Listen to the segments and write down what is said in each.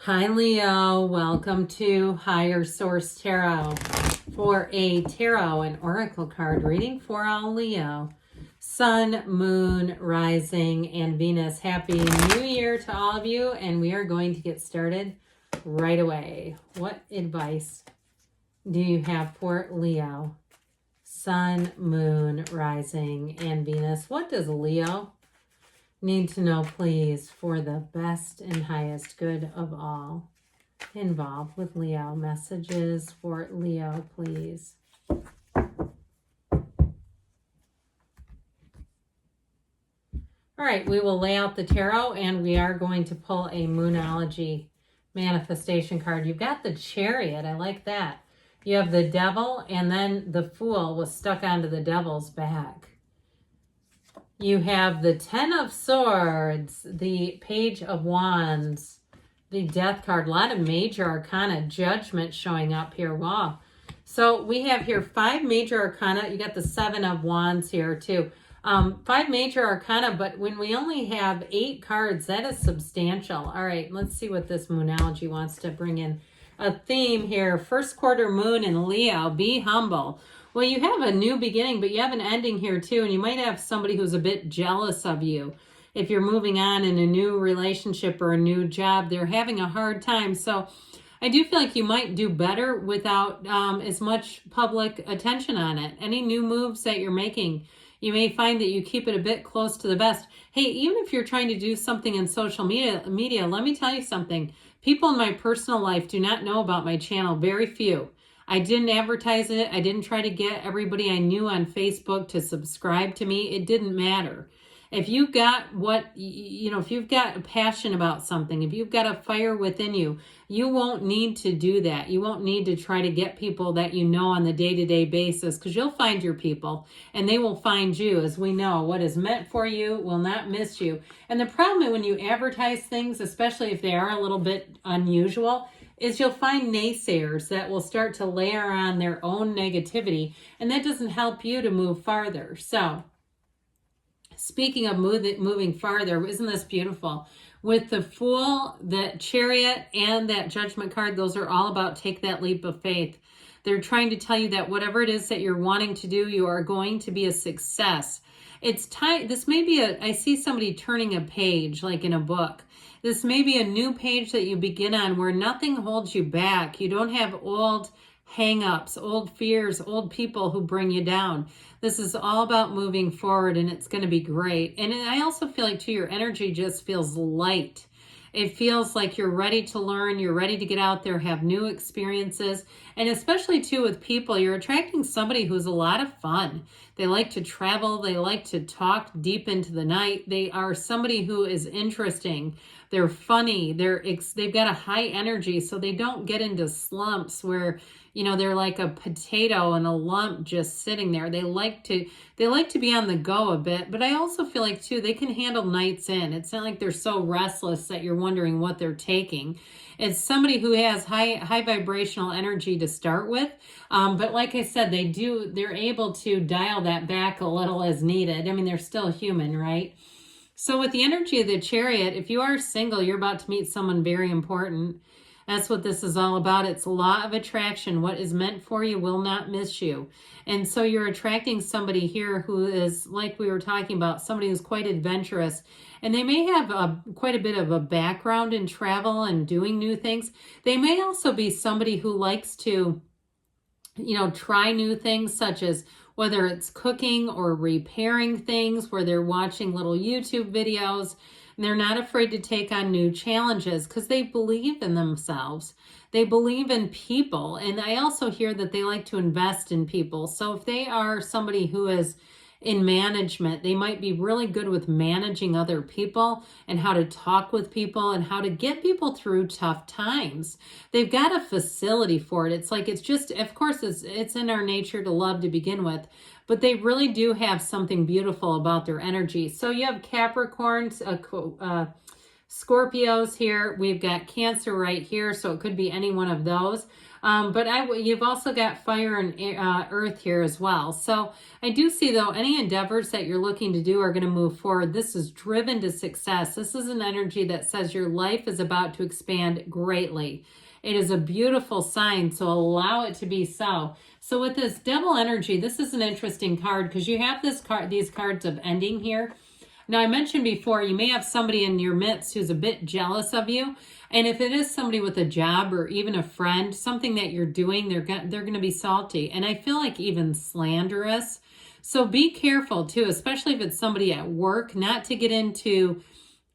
Hi Leo, welcome to Higher Source Tarot for a tarot and oracle card reading for all Leo. Sun, Moon, Rising, and Venus. Happy New Year to all of you, and we are going to get started right away. What advice do you have for Leo? Sun, Moon, Rising, and Venus. What does Leo need to know, please, for the best and highest good of all involved with Leo? Messages for Leo, please. All right, we will lay out the tarot, and we are going to pull a Moonology manifestation card. You've got the Chariot. I like that. You have the Devil, and then the Fool was stuck onto the Devil's back. You have the Ten of Swords, the Page of Wands, the Death card. A lot of major arcana, Judgment showing up here. Wow. So we have here 5 major arcana. You got the 7 of Wands here too. 5 major arcana, but when we only have 8 cards, that is substantial. All right, let's see what this Moonology wants to bring in. A theme here, first quarter moon in Leo, be humble. Well, you have a new beginning, but you have an ending here too, and you might have somebody who's a bit jealous of you. If you're moving on in a new relationship or a new job, they're having a hard time. So I do feel like you might do better without as much public attention on it. Any new moves that you're making, you may find that you keep it a bit close to the vest. Hey, even if you're trying to do something in social media, let me tell you something. People in my personal life do not know about my channel, very few. I didn't advertise it. I didn't try to get everybody I knew on Facebook to subscribe to me. It didn't matter. If you've got if you've got a passion about something, if you've got a fire within you, you won't need to do that. You won't need to try to get people that you know on the day-to-day basis, because you'll find your people and they will find you. As we know, what is meant for you will not miss you. And the problem when you advertise things, especially if they are a little bit unusual, is you'll find naysayers that will start to layer on their own negativity, and that doesn't help you to move farther. So speaking of moving farther, isn't this beautiful? With the Fool, the Chariot, and that Judgment card, those are all about take that leap of faith. They're trying to tell you that whatever it is that you're wanting to do, you are going to be a success. It's time. This may be I see somebody turning a page like in a book. This may be a new page that you begin on where nothing holds you back. You don't have old hang-ups, old fears, old people who bring you down. This is all about moving forward, and it's going to be great. And I also feel like too, your energy just feels light. It feels like you're ready to learn, you're ready to get out there, have new experiences. And especially too with people, you're attracting somebody who's a lot of fun. They like to travel, they like to talk deep into the night. They are somebody who is interesting. They're funny, they've got a high energy, so they don't get into slumps where, you know, they're like a potato in a lump just sitting there. They like to be on the go a bit, but I also feel like too, they can handle nights in. It's not like they're so restless that you're wondering what they're taking. It's somebody who has high vibrational energy to start with. But like I said, they're able to dial that back a little as needed. I mean, they're still human, right? So with the energy of the Chariot, if you are single, you're about to meet someone very important. That's what this is all about. It's law of attraction. What is meant for you will not miss you. And so you're attracting somebody here who is, like we were talking about, somebody who's quite adventurous. And they may have quite a bit of a background in travel and doing new things. They may also be somebody who likes to, you know, try new things, such as whether it's cooking or repairing things, where they're watching little YouTube videos. And they're not afraid to take on new challenges because they believe in themselves. They believe in people. And I also hear that they like to invest in people. So if they are somebody who is in management, they might be really good with managing other people and how to talk with people and how to get people through tough times. They've got a facility for it. It's like, it's just, of course, it's in our nature to love to begin with, but they really do have something beautiful about their energy. So you have Capricorns, Scorpios here. We've got Cancer right here, so it could be any one of those. But you've also got fire and earth here as well. So I do see, though, any endeavors that you're looking to do are going to move forward. This is driven to success. This is an energy that says your life is about to expand greatly. It is a beautiful sign, so allow it to be so. So with this devil energy, this is an interesting card because you have these cards of ending here. Now, I mentioned before, you may have somebody in your midst who's a bit jealous of you. And if it is somebody with a job or even a friend, something that you're doing, they're going to be salty. And I feel like even slanderous. So be careful, too, especially if it's somebody at work, not to get into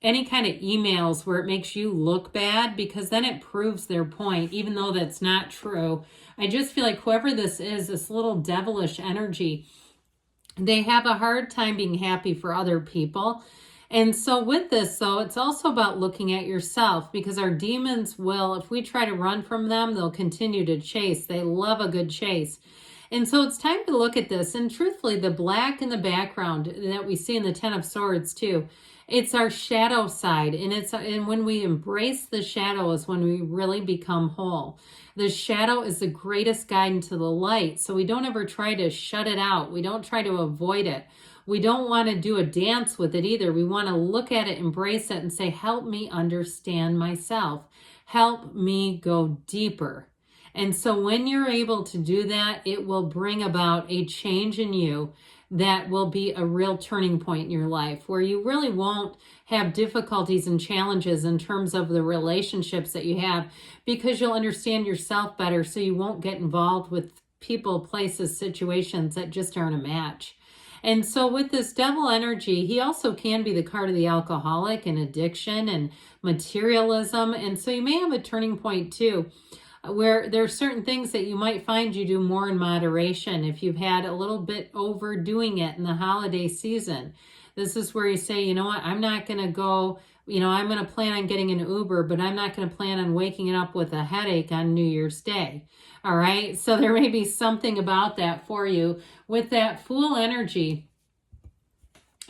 any kind of emails where it makes you look bad, because then it proves their point, even though that's not true. I just feel like whoever this is, this little devilish energy, they have a hard time being happy for other people. And so with this, though, it's also about looking at yourself, because our demons will, if we try to run from them, they'll continue to chase. They love a good chase. And so it's time to look at this. And truthfully, the black in the background that we see in the Ten of Swords too, it's our shadow side. And when we embrace the shadow is when we really become whole. The shadow is the greatest guide into the light. So we don't ever try to shut it out. We don't try to avoid it. We don't want to do a dance with it either. We want to look at it, embrace it, and say, help me understand myself. Help me go deeper. And so when you're able to do that, it will bring about a change in you that will be a real turning point in your life, where you really won't have difficulties and challenges in terms of the relationships that you have, because you'll understand yourself better, so you won't get involved with people, places, situations that just aren't a match. And so with this devil energy, he also can be the card of the alcoholic and addiction and materialism. And so you may have a turning point too, where there are certain things that you might find you do more in moderation if you've had a little bit overdoing it in the holiday season. This is where you say, you know what, I'm not going to go, I'm going to plan on getting an Uber, but I'm not going to plan on waking up with a headache on New Year's Day. All right. So there may be something about that for you. With that Fool energy,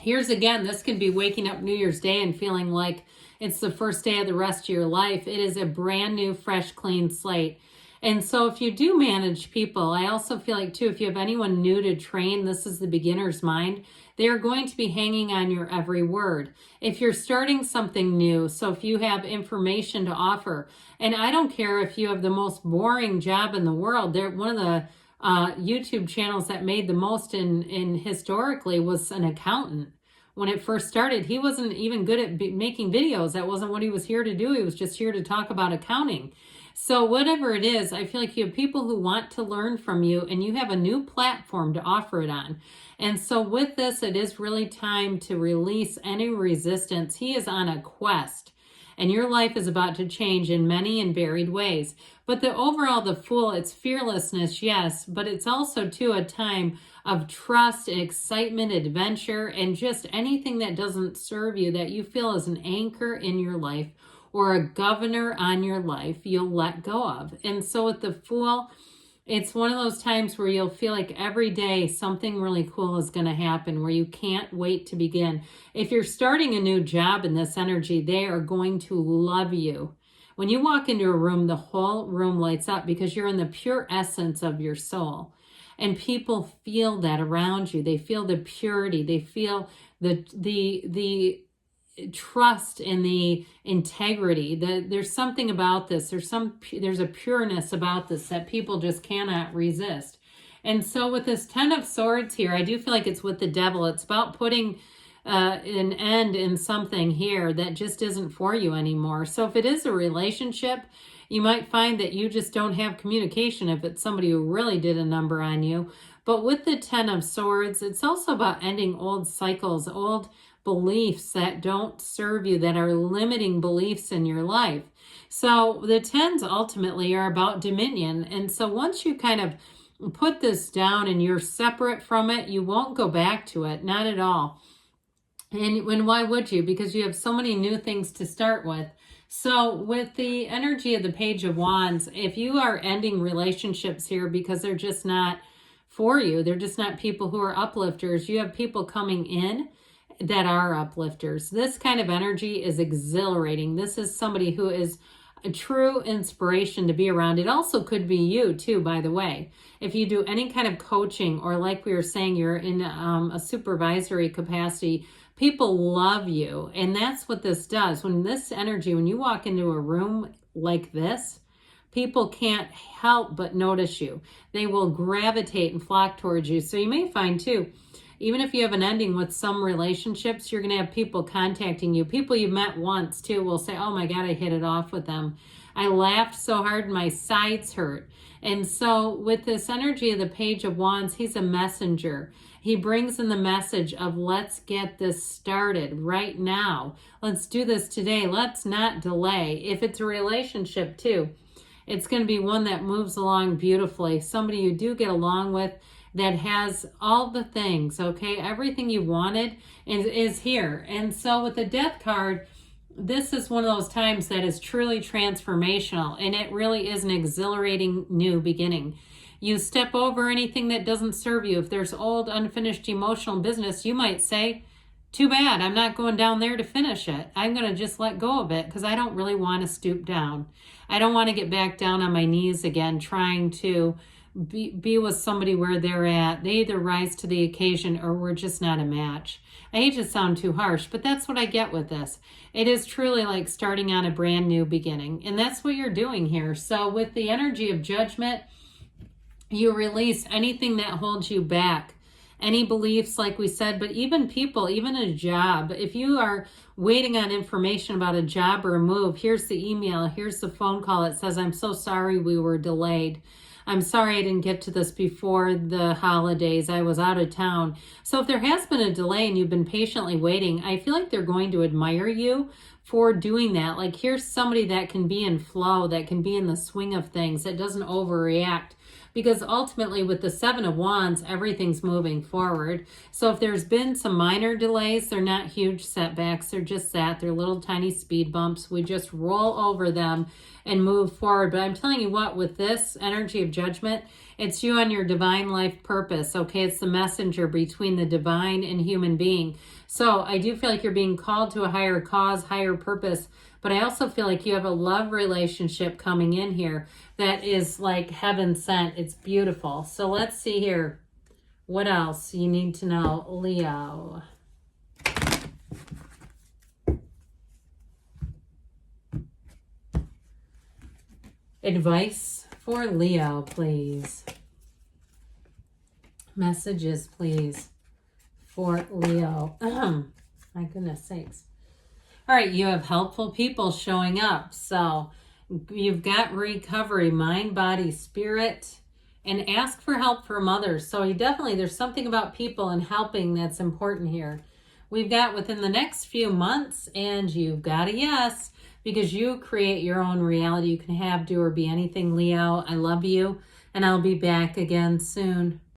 here's again, this could be waking up New Year's Day and feeling like it's the first day of the rest of your life. It is a brand new, fresh, clean slate. And so if you do manage people, I also feel like too, if you have anyone new to train, this is the beginner's mind, they are going to be hanging on your every word. If you're starting something new, so if you have information to offer, and I don't care if you have the most boring job in the world, they're one of the YouTube channels that made the most in historically was an accountant. When it first started, he wasn't even good at making videos. That wasn't what he was here to do. He was just here to talk about accounting. So whatever it is, I feel like you have people who want to learn from you, and you have a new platform to offer it on. And so with this, it is really time to release any resistance. He is on a quest, and your life is about to change in many and varied ways. But the Fool, it's fearlessness, yes, but it's also too a time of trust, excitement, adventure, and just anything that doesn't serve you, that you feel is an anchor in your life or a governor on your life, you'll let go of. And so with the Fool, it's one of those times where you'll feel like every day something really cool is going to happen, where you can't wait to begin. If you're starting a new job in this energy, they are going to love you. When you walk into a room, the whole room lights up because you're in the pure essence of your soul. And people feel that around you. They feel the purity. They feel the trust and the integrity. There's something about this. There's a pureness about this that people just cannot resist. And so with this Ten of Swords here, I do feel like it's with the devil. It's about putting an end in something here that just isn't for you anymore. So if it is a relationship, you might find that you just don't have communication if it's somebody who really did a number on you. But with the Ten of Swords, it's also about ending old cycles, old beliefs that don't serve you, that are limiting beliefs in your life. So the tens ultimately are about dominion. And so once you kind of put this down and you're separate from it, you won't go back to it, not at all. And why would you? Because you have so many new things to start with. So with the energy of the Page of Wands, if you are ending relationships here because they're just not for you, they're just not people who are uplifters, you have people coming in that are uplifters. This kind of energy is exhilarating. This is somebody who is a true inspiration to be around. It also could be you too, by the way. If you do any kind of coaching, or like we were saying, you're in a supervisory capacity, people love you. And that's what this does. When this energy, when you walk into a room like this, people can't help but notice you. They will gravitate and flock towards you. So you may find too, even if you have an ending with some relationships, you're going to have people contacting you. People you met once too will say, oh my God, I hit it off with them. I laughed so hard my sides hurt. And so with this energy of the Page of Wands, he's a messenger. He brings in the message of let's get this started right now. Let's do this today. Let's not delay. If it's a relationship too, it's going to be one that moves along beautifully. Somebody you do get along with, that has all the things, okay? Everything you wanted is here. And so with the Death card, this is one of those times that is truly transformational, and it really is an exhilarating new beginning. You step over anything that doesn't serve you. If there's old, unfinished emotional business, you might say, too bad, I'm not going down there to finish it. I'm going to just let go of it because I don't really want to stoop down. I don't want to get back down on my knees again trying to be with somebody where they're at. They either rise to the occasion or we're just not a match. I hate to sound too harsh, but that's what I get with this. It is truly like starting on a brand new beginning, and that's what you're doing here. So with the energy of Judgment, you release anything that holds you back, any beliefs, like we said, but even people, even a job. If you are waiting on information about a job or a move, here's the email, here's the phone call. It says, I'm so sorry we were delayed. I'm sorry I didn't get to this before the holidays. I was out of town. So if there has been a delay and you've been patiently waiting, I feel like they're going to admire you for doing that. Like, here's somebody that can be in flow, that can be in the swing of things, that doesn't overreact. Because ultimately with the Seven of Wands, everything's moving forward. So if there's been some minor delays, they're not huge setbacks. They're just that. They're little tiny speed bumps. We just roll over them and move forward. But I'm telling you what, with this energy of Judgment, it's you on your divine life purpose, okay? It's the messenger between the divine and human being. So I do feel like you're being called to a higher cause, higher purpose, but I also feel like you have a love relationship coming in here that is like heaven sent. It's beautiful. So let's see here. What else you need to know, Leo? Advice for Leo, please. Messages, please, for Leo. My goodness sakes. All right, you have helpful people showing up. So you've got recovery, mind, body, spirit, and ask for help from others. So there's something about people and helping that's important here. We've got within the next few months, and you've got a yes, because you create your own reality. You can have, do, or be anything, Leo. I love you, and I'll be back again soon.